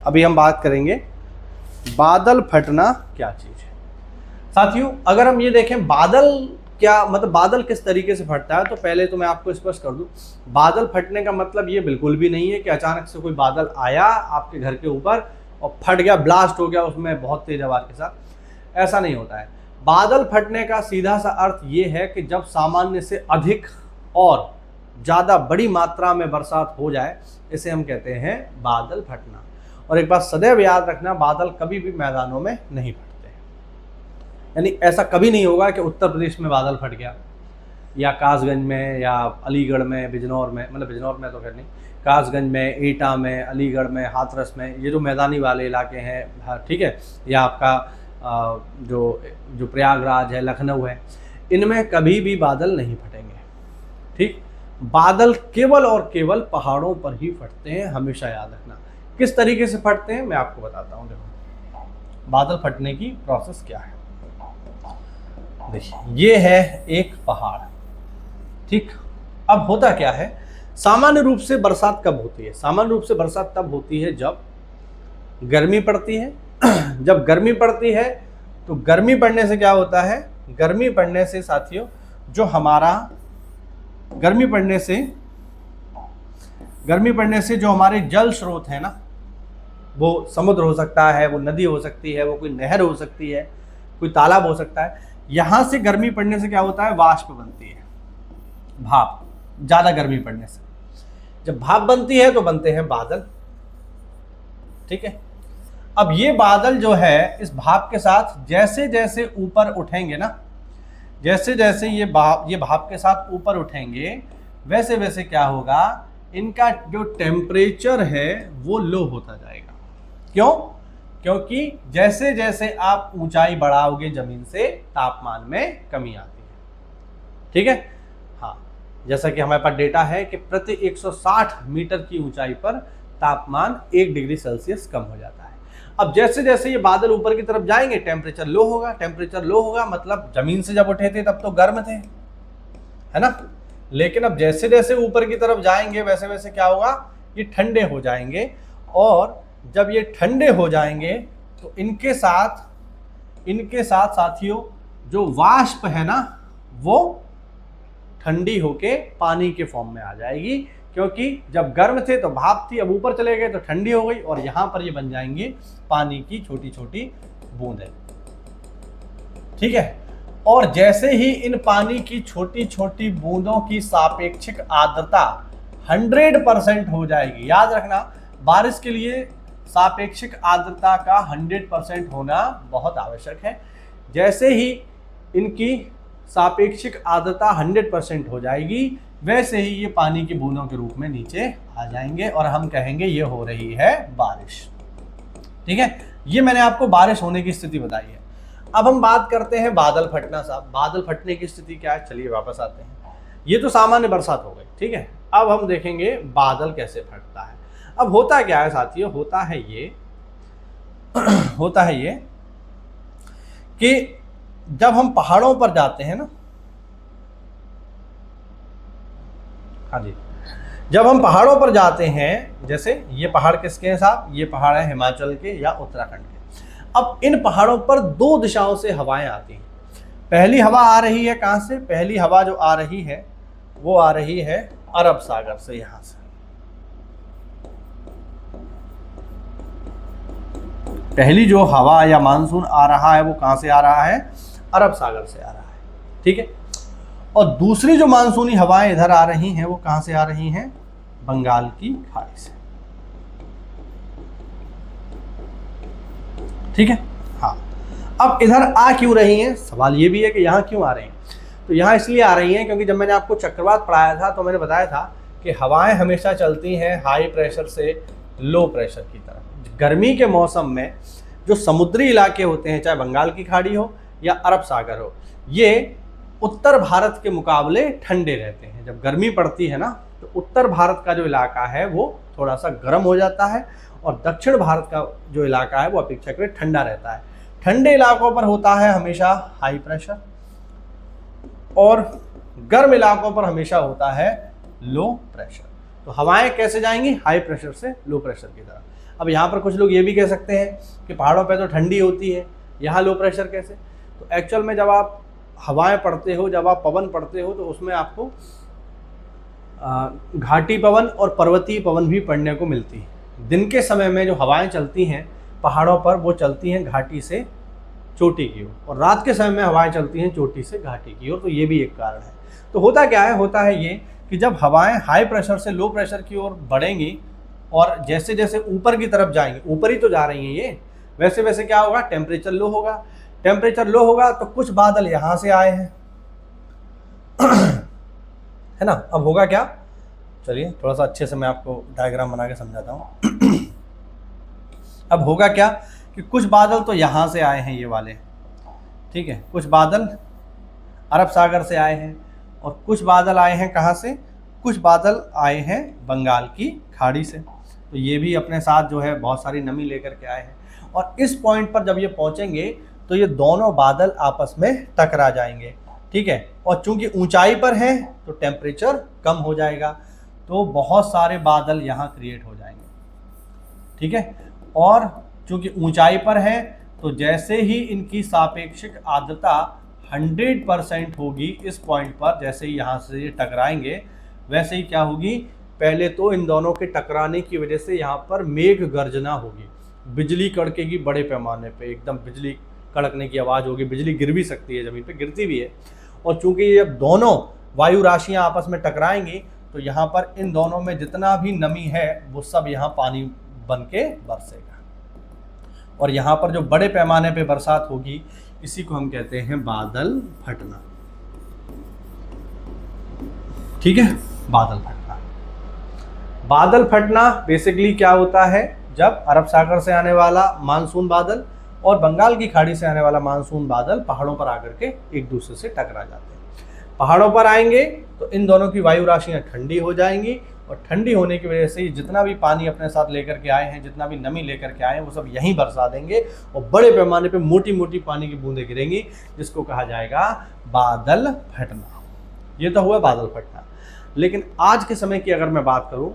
अभी हम बात करेंगे बादल फटना क्या चीज़ है। साथियों, अगर हम ये देखें बादल क्या मतलब बादल किस तरीके से फटता है, तो पहले तो मैं आपको स्पष्ट कर दूं, बादल फटने का मतलब ये बिल्कुल भी नहीं है कि अचानक से कोई बादल आया आपके घर के ऊपर और फट गया, ब्लास्ट हो गया उसमें बहुत तेज आवाज के साथ। ऐसा नहीं होता है। बादल फटने का सीधा सा अर्थ ये है कि जब सामान्य से अधिक और ज़्यादा बड़ी मात्रा में बरसात हो जाए, इसे हम कहते हैं बादल फटना। और एक बात सदैव याद रखना, बादल कभी भी मैदानों में नहीं फटते हैं। यानी ऐसा कभी नहीं होगा कि उत्तर प्रदेश में बादल फट गया या कासगंज में या अलीगढ़ में, बिजनौर में, मतलब बिजनौर में तो खैर नहीं, कासगंज में, एटा में, अलीगढ़ में, हाथरस में, ये जो मैदानी वाले इलाके हैं, ठीक है, या आपका जो प्रयागराज है, लखनऊ है, इनमें कभी भी बादल नहीं फटेंगे। ठीक, बादल केवल और केवल पहाड़ों पर ही फटते हैं, हमेशा याद रखना। किस तरीके से फटते हैं मैं आपको बताता हूँ। देखो बादल फटने की प्रोसेस क्या है। देखिए ये है एक पहाड़, ठीक। अब होता क्या है, सामान्य रूप से बरसात कब होती है? सामान्य रूप से बरसात तब होती है जब गर्मी पड़ती है। जब गर्मी पड़ती है तो गर्मी पड़ने से क्या होता है, गर्मी पड़ने से साथियों जो हमारा गर्मी पड़ने से जो हमारे जल स्रोत है ना, वो समुद्र हो सकता है, वो नदी हो सकती है, वो कोई नहर हो सकती है, कोई तालाब हो सकता है, यहां से गर्मी पड़ने से क्या होता है, वाष्प बनती है, भाप। ज्यादा गर्मी पड़ने से जब भाप बनती है तो बनते हैं बादल, ठीक है। अब ये बादल जो है, इस भाप के साथ जैसे जैसे ऊपर उठेंगे ना, जैसे जैसे ये भाप के साथ ऊपर उठेंगे, वैसे वैसे क्या होगा, इनका जो टेम्परेचर है वो लो होता जाएगा। क्यों? क्योंकि जैसे जैसे आप ऊंचाई बढ़ाओगे जमीन से, तापमान में कमी आती है, ठीक है। हाँ, जैसा कि हमारे पास डेटा है कि प्रति 160 मीटर की ऊंचाई पर तापमान 1 डिग्री सेल्सियस कम हो जाता है। अब जैसे जैसे ये बादल ऊपर की तरफ जाएंगे, टेम्परेचर लो होगा। टेम्परेचर लो होगा मतलब जमीन से जब उठे थे तब तो गर्म थे, है ना। लेकिन अब जैसे जैसे ऊपर की तरफ जाएंगे वैसे वैसे क्या होगा, ये ठंडे हो जाएंगे। और जब ये ठंडे हो जाएंगे तो इनके साथ साथियों जो वाष्प है ना, वो ठंडी होके पानी के फॉर्म में आ जाएगी। क्योंकि जब गर्म थे तो भाप थी, अब ऊपर चले गए तो ठंडी हो गई, और यहां पर ये बन जाएंगी पानी की छोटी छोटी बूंदें, ठीक है। और जैसे ही इन पानी की छोटी छोटी बूंदों की सापेक्षिक आर्द्रता 100% हो जाएगी, याद रखना बारिश के लिए सापेक्षिक आर्द्रता का 100% होना बहुत आवश्यक है। जैसे ही इनकी सापेक्षिक आर्द्रता 100% हो जाएगी, वैसे ही ये पानी की बूंदों के रूप में नीचे आ जाएंगे और हम कहेंगे ये हो रही है बारिश, ठीक है। ये मैंने आपको बारिश होने की स्थिति बताई है। अब हम बात करते हैं बादल फटना। साहब बादल फटने की स्थिति क्या है, चलिए वापस आते हैं। ये तो सामान्य बरसात हो गई, ठीक है। अब हम देखेंगे बादल कैसे फटता है। अब होता क्या है साथियों, होता है ये कि जब हम पहाड़ों पर जाते हैं ना, हाँ जी, जब हम पहाड़ों पर जाते हैं, जैसे ये पहाड़ किसके हैं साहब, ये पहाड़ है हिमाचल के या उत्तराखंड के। अब इन पहाड़ों पर 2 दिशाओं से हवाएं आती हैं। पहली हवा आ रही है कहां से, पहली हवा जो आ रही है वो आ रही है अरब सागर से। यहां से पहली जो हवा या मानसून आ रहा है वो कहां से आ रहा है, अरब सागर से आ रहा है, ठीक है। और दूसरी जो मानसूनी हवाएं इधर आ रही हैं वो कहां से आ रही हैं, बंगाल की खाड़ी से, ठीक है। हाँ, अब इधर आ क्यों रही हैं, सवाल ये भी है कि यहां क्यों आ रही हैं। तो यहां इसलिए आ रही हैं क्योंकि जब मैंने आपको चक्रवात पढ़ाया था तो मैंने बताया था कि हवाएं हमेशा चलती हैं हाई प्रेशर से लो प्रेशर की तरफ। गर्मी के मौसम में जो समुद्री इलाके होते हैं, चाहे बंगाल की खाड़ी हो या अरब सागर हो, ये उत्तर भारत के मुकाबले ठंडे रहते हैं। जब गर्मी पड़ती है ना तो उत्तर भारत का जो इलाका है वो थोड़ा सा गर्म हो जाता है, और दक्षिण भारत का जो इलाका है वो अपेक्षाकृत ठंडा रहता है। ठंडे इलाकों पर होता है हमेशा हाई प्रेशर, और गर्म इलाकों पर हमेशा होता है लो प्रेशर। तो हवाएं कैसे जाएंगी, हाई प्रेशर से लो प्रेशर की तरफ। अब यहाँ पर कुछ लोग ये भी कह सकते हैं कि पहाड़ों पे तो ठंडी होती है, यहाँ लो प्रेशर कैसे? तो एक्चुअल में जब आप हवाएं पढ़ते हो, जब आप पवन पढ़ते हो, तो उसमें आपको घाटी पवन और पर्वतीय पवन भी पढ़ने को मिलती है। दिन के समय में जो हवाएं चलती हैं पहाड़ों पर, वो चलती हैं घाटी से चोटी की ओर, और रात के समय में हवाएं चलती हैं चोटी से घाटी की ओर। तो ये भी एक कारण है। तो होता क्या है, होता है ये कि जब हवाएं हाई प्रेशर से लो प्रेशर की ओर बढ़ेंगी और जैसे जैसे ऊपर की तरफ जाएंगी, ऊपर ही तो जा रही हैं ये, वैसे वैसे क्या होगा, टेम्परेचर लो होगा। टेम्परेचर लो होगा तो कुछ बादल यहाँ से आए हैं है ना। अब होगा क्या, चलिए थोड़ा सा अच्छे से मैं आपको डायग्राम बना के समझाता हूँ अब होगा क्या कि कुछ बादल तो यहाँ से आए हैं, ये वाले, ठीक है, कुछ बादल अरब सागर से आए हैं, और कुछ बादल आए हैं कहाँ से, कुछ बादल आए हैं बंगाल की खाड़ी से। तो ये भी अपने साथ जो है बहुत सारी नमी लेकर के आए हैं, और इस पॉइंट पर जब ये पहुँचेंगे तो ये दोनों बादल आपस में टकरा जाएंगे, ठीक है। और चूंकि ऊंचाई पर हैं तो टेम्परेचर कम हो जाएगा, तो बहुत सारे बादल यहाँ क्रिएट हो जाएंगे, ठीक है। और चूंकि ऊंचाई पर हैं तो जैसे ही इनकी सापेक्षिक आर्द्रता 100% होगी इस पॉइंट पर, जैसे ही यहाँ से ये टकराएंगे, वैसे ही क्या होगी, पहले तो इन दोनों के टकराने की वजह से यहाँ पर मेघ गर्जना होगी, बिजली कड़केगी बड़े पैमाने पे, एकदम बिजली कड़कने की आवाज़ होगी, बिजली गिर भी सकती है, ज़मीन पे गिरती भी है। और चूंकि ये दोनों वायु राशियाँ आपस में टकराएंगी तो यहाँ पर इन दोनों में जितना भी नमी है वो सब यहाँ पानी बन के बरसेगा, और यहाँ पर जो बड़े पैमाने पे बरसात होगी इसी को हम कहते हैं बादल फटना, ठीक है। बादल फटना, बादल फटना बेसिकली क्या होता है, जब अरब सागर से आने वाला मानसून बादल और बंगाल की खाड़ी से आने वाला मानसून बादल पहाड़ों पर आकर के एक दूसरे से टकरा जाते हैं। पहाड़ों पर आएंगे तो इन दोनों की वायु राशियाँ ठंडी हो जाएंगी, और ठंडी होने की वजह से जितना भी पानी अपने साथ लेकर के आए हैं, जितना भी नमी लेकर के आए हैं, वो सब यहीं बरसा देंगे, और बड़े पैमाने पे मोटी मोटी पानी की बूंदें गिरेंगी, जिसको कहा जाएगा बादल फटना। ये तो हुआ बादल फटना। लेकिन आज के समय की अगर मैं बात करूं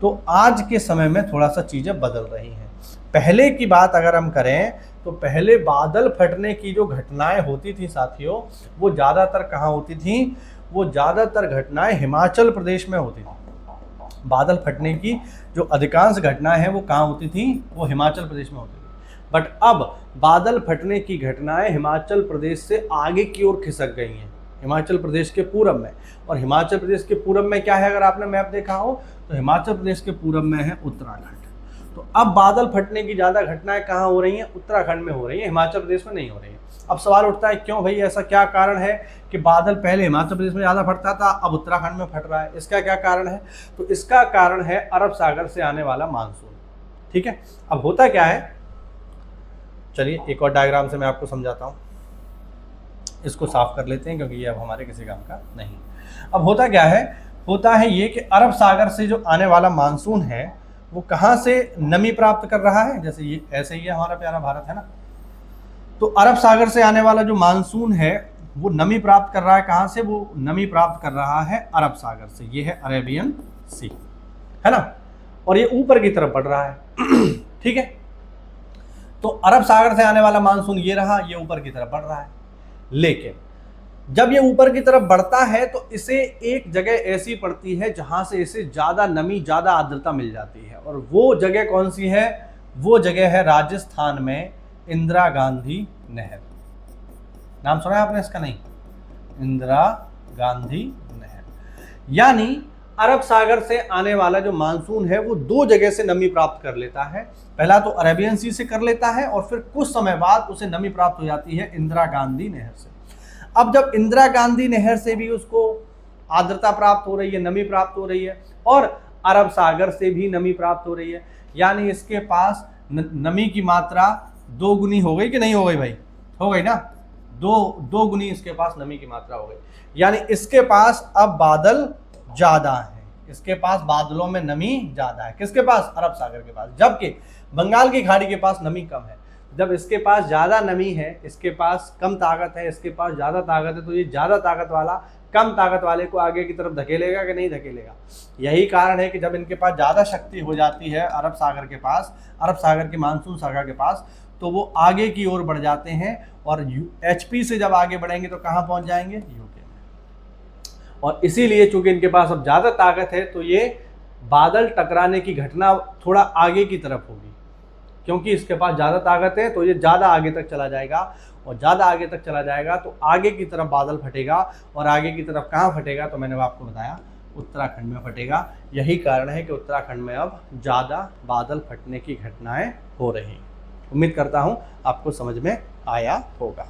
तो आज के समय में थोड़ा सा चीज़ें बदल रही हैं। पहले की बात अगर हम करें तो पहले बादल फटने की जो घटनाएं होती थी साथियों, वो ज़्यादातर कहाँ होती थी, वो ज़्यादातर घटनाएं हिमाचल प्रदेश में होती थी। बादल फटने की जो अधिकांश घटनाएं हैं वो कहाँ होती थी, वो हिमाचल प्रदेश में होती थी। बट अब बादल फटने की घटनाएं हिमाचल प्रदेश से आगे की ओर खिसक गई हैं, हिमाचल प्रदेश के पूरब में। और हिमाचल प्रदेश के पूरब में क्या है, अगर आपने मैप देखा हो तो हिमाचल प्रदेश के पूरब में है उत्तराखंड। तो अब बादल फटने की ज़्यादा घटनाएं कहाँ हो रही हैं, उत्तराखंड में हो रही हैं, हिमाचल प्रदेश में नहीं हो रही है। अब सवाल उठता है क्यों भाई, ऐसा क्या कारण है कि बादल पहले हिमाचल प्रदेश में ज़्यादा फटता था, अब उत्तराखंड में फट रहा है, इसका क्या कारण है? तो इसका कारण है अरब सागर से आने वाला मानसून, ठीक है। अब होता क्या है, चलिए एक और डायग्राम से मैं आपको समझाता हूँ, इसको साफ कर लेते हैं क्योंकि ये अब हमारे किसी काम का नहीं। अब होता क्या है, होता है ये कि अरब सागर से जो आने वाला मानसून है वो कहाँ से नमी प्राप्त कर रहा है, जैसे ये ऐसे ही है हमारा प्यारा भारत, है ना। तो अरब सागर से आने वाला जो मानसून है वो नमी प्राप्त कर रहा है कहाँ से, वो नमी प्राप्त कर रहा है अरब सागर से, ये है अरेबियन सी, है ना, और ये ऊपर की तरफ बढ़ रहा है ठीक है। तो अरब सागर से आने वाला मानसून ये रहा, ये ऊपर की तरफ बढ़ रहा है। लेकिन जब ये ऊपर की तरफ बढ़ता है तो इसे एक जगह ऐसी पड़ती है जहां से इसे ज्यादा नमी, ज्यादा आर्द्रता मिल जाती है, और वो जगह कौन सी है, वो जगह है राजस्थान में इंदिरा गांधी नहर। नाम सुना है आपने इसका? नहीं, इंदिरा गांधी नहर। यानी अरब सागर से आने वाला जो मानसून है वो दो जगह से नमी प्राप्त कर लेता है। पहला तो अरेबियन सी से कर लेता है, और फिर कुछ समय बाद उसे नमी प्राप्त हो जाती है इंदिरा गांधी नहर से। अब जब इंदिरा गांधी नहर से भी उसको आर्द्रता प्राप्त हो रही है, नमी प्राप्त हो रही है, और अरब सागर से भी नमी प्राप्त हो रही है, यानी इसके पास नमी की मात्रा दो गुनी हो गई कि नहीं हो गई भाई? हो गई ना, दो गुनी इसके पास नमी की मात्रा हो गई। यानी इसके पास अब बादल ज्यादा है, इसके पास बादलों में नमी ज्यादा है। किसके पास? अरब सागर के पास। जबकि बंगाल की खाड़ी के पास नमी कम है। जब इसके पास ज़्यादा नमी है, इसके पास कम ताकत है, इसके पास ज़्यादा ताकत है, तो ये ज़्यादा ताकत वाला कम ताकत वाले को आगे की तरफ धकेलेगा कि नहीं धकेलेगा। यही कारण है कि जब इनके पास ज़्यादा शक्ति हो जाती है अरब सागर के पास, अरब सागर की मानसून शाखा के पास, तो वो आगे की ओर बढ़ जाते हैं और HP से जब आगे बढ़ेंगे तो कहाँ पहुँच जाएंगे, यूके में। और इसीलिए चूंकि इनके पास अब ज़्यादा ताकत है तो ये बादल टकराने की घटना थोड़ा आगे की तरफ होगी, क्योंकि इसके पास ज़्यादा ताकत है तो ये ज़्यादा आगे तक चला जाएगा, और ज़्यादा आगे तक चला जाएगा तो आगे की तरफ बादल फटेगा, और आगे की तरफ कहाँ फटेगा, तो मैंने आपको बताया उत्तराखंड में फटेगा। यही कारण है कि उत्तराखंड में अब ज़्यादा बादल फटने की घटनाएं हो रही। उम्मीद करता हूँ आपको समझ में आया होगा।